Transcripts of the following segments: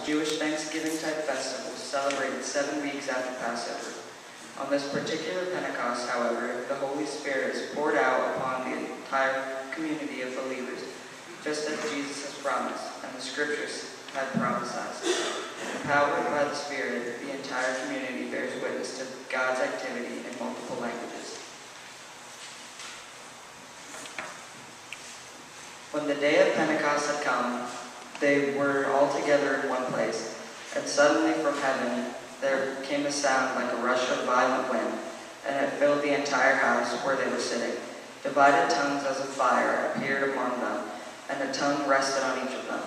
Jewish Thanksgiving-type festival celebrated 7 weeks after Passover. On this particular Pentecost, however, the Holy Spirit is poured out upon the entire community of believers, just as Jesus has promised, and the Scriptures had prophesied. Empowered by the Spirit, the entire community bears witness to God's activity in multiple languages. When the day of Pentecost had come, they were all together in one place, and suddenly from heaven there came a sound like a rush of violent wind, and it filled the entire house where they were sitting. Divided tongues as of fire appeared among them, and a tongue rested on each of them.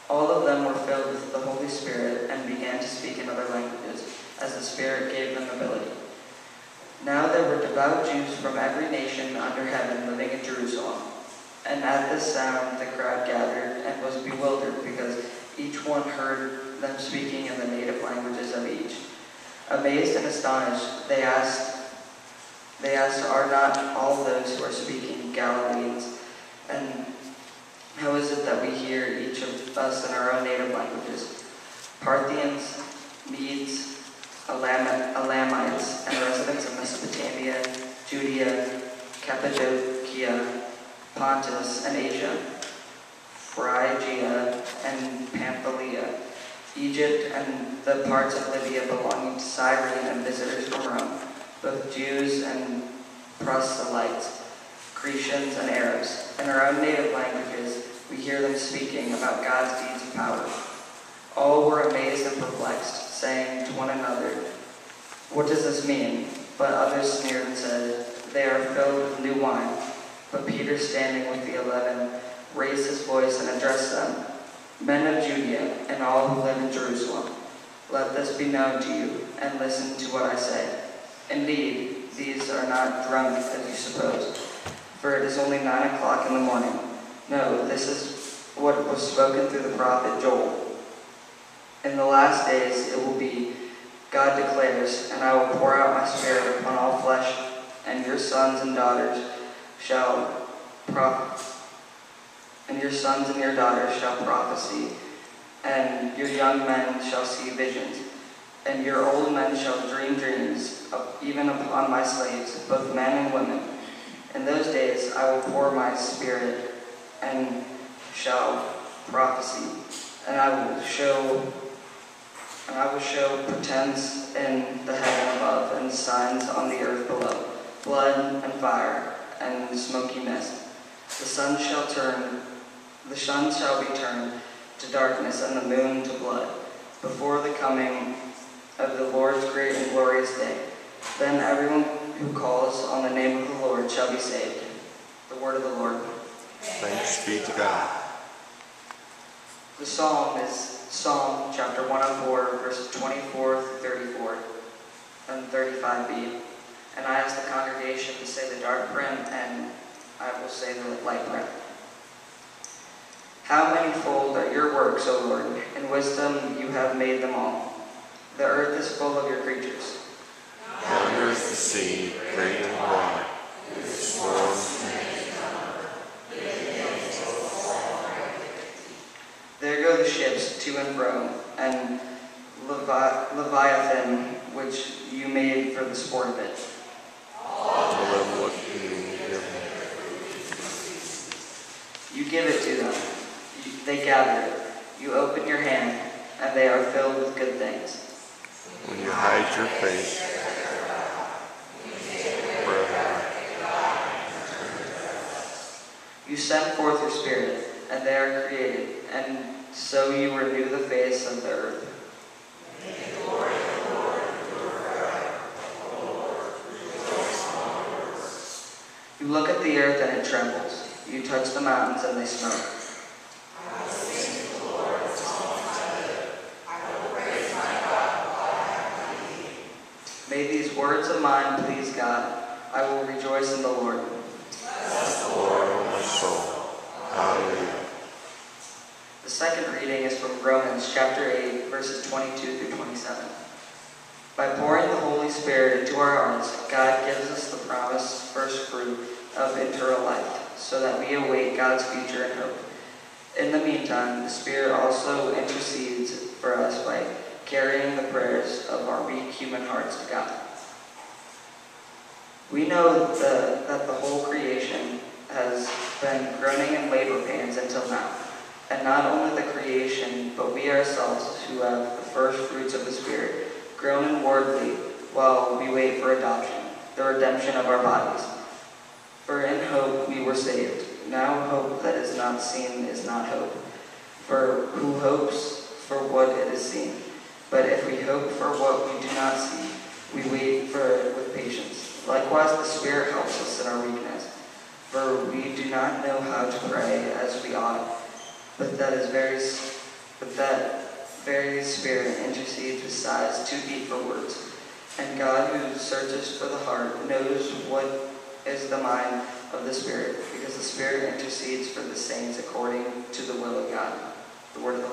All of them were filled with the Holy Spirit and began to speak in other languages, as the Spirit gave them ability. Now there were devout Jews from every nation under heaven living in Jerusalem. And at this sound the crowd gathered and was bewildered, because each one heard them speaking in the native languages of each. Amazed and astonished, they asked, "Are not all those who are speaking Galileans? And how is it that we hear each of us in our own native languages?" Parthians, Medes, Elamites, and residents of Mesopotamia, Judea, Cappadocia, Pontus and Asia, Phrygia and Pamphylia, Egypt and the parts of Libya belonging to Cyrene, and visitors from Rome, both Jews and proselytes, Grecians and Arabs. In our own native languages, we hear them speaking about God's deeds of power. All were amazed and perplexed, saying to one another, "What does this mean?" But others sneered and said, "They are filled with new wine." But Peter, standing with the 11, raised his voice and addressed them, "Men of Judea, and all who live in Jerusalem, let this be known to you, and listen to what I say. Indeed, these are not drunk as you suppose, for it is only 9 o'clock in the morning. No, this is what was spoken through the prophet Joel. In the last days it will be, God declares, and I will pour out my Spirit upon all flesh, and your sons and daughters shall prophesy, and your young men shall see visions, and your old men shall dream dreams, even upon my slaves, both men and women. In those days I will pour my Spirit, and shall prophesy, and I will show portents in the heaven above, and signs on the earth below, blood and fire and smoky mist. The sun shall be turned to darkness, and the moon to blood, before the coming of the Lord's great and glorious day. Then everyone who calls on the name of the Lord shall be saved." The word of the Lord. Thanks be to God. The psalm is Psalm chapter 104, verses 24 through 34, and 35b. And I ask the congregation to say the dark print, and I will say the light print. How manifold are your works, O Lord! In wisdom you have made them all. The earth is full of your creatures. Yonder is the sea, great and wide, its storms and There go the ships to and fro, and Leviathan, which you made for the sport of it. You give it to them. They gather it. You open your hand, and they are filled with good things. When you hide your face, you send forth your Spirit, and they are created, and so you renew the face of the earth. You look at the earth, and it trembles. You touch the mountains, and they smoke. May these words of mine please God. I will rejoice in the Lord. Bless the Lord, O my soul. Hallelujah. The second reading is from Romans chapter 8, verses 22 through 27. By pouring the Holy Spirit into our hearts, God gives us the promised first fruit of eternal life, so that we await God's future and hope. In the meantime, the Spirit also intercedes for us by carrying the prayers of our weak human hearts to God. We know that the whole creation has been groaning in labor pains until now. And not only the creation, but we ourselves, who have the first fruits of the Spirit, groan inwardly while we wait for adoption, the redemption of our bodies. For in hope we were saved. Now hope that is not seen is not hope. For who hopes for what it is seen? But if we hope for what we do not see, we wait for it with patience. Likewise, the Spirit helps us in our weakness. For we do not know how to pray as we ought, but that very Spirit intercedes with sighs too deep for words. And God, who searches for the heart, knows what is the mind of the Spirit, because the Spirit intercedes for the saints according to the will of God. The word of the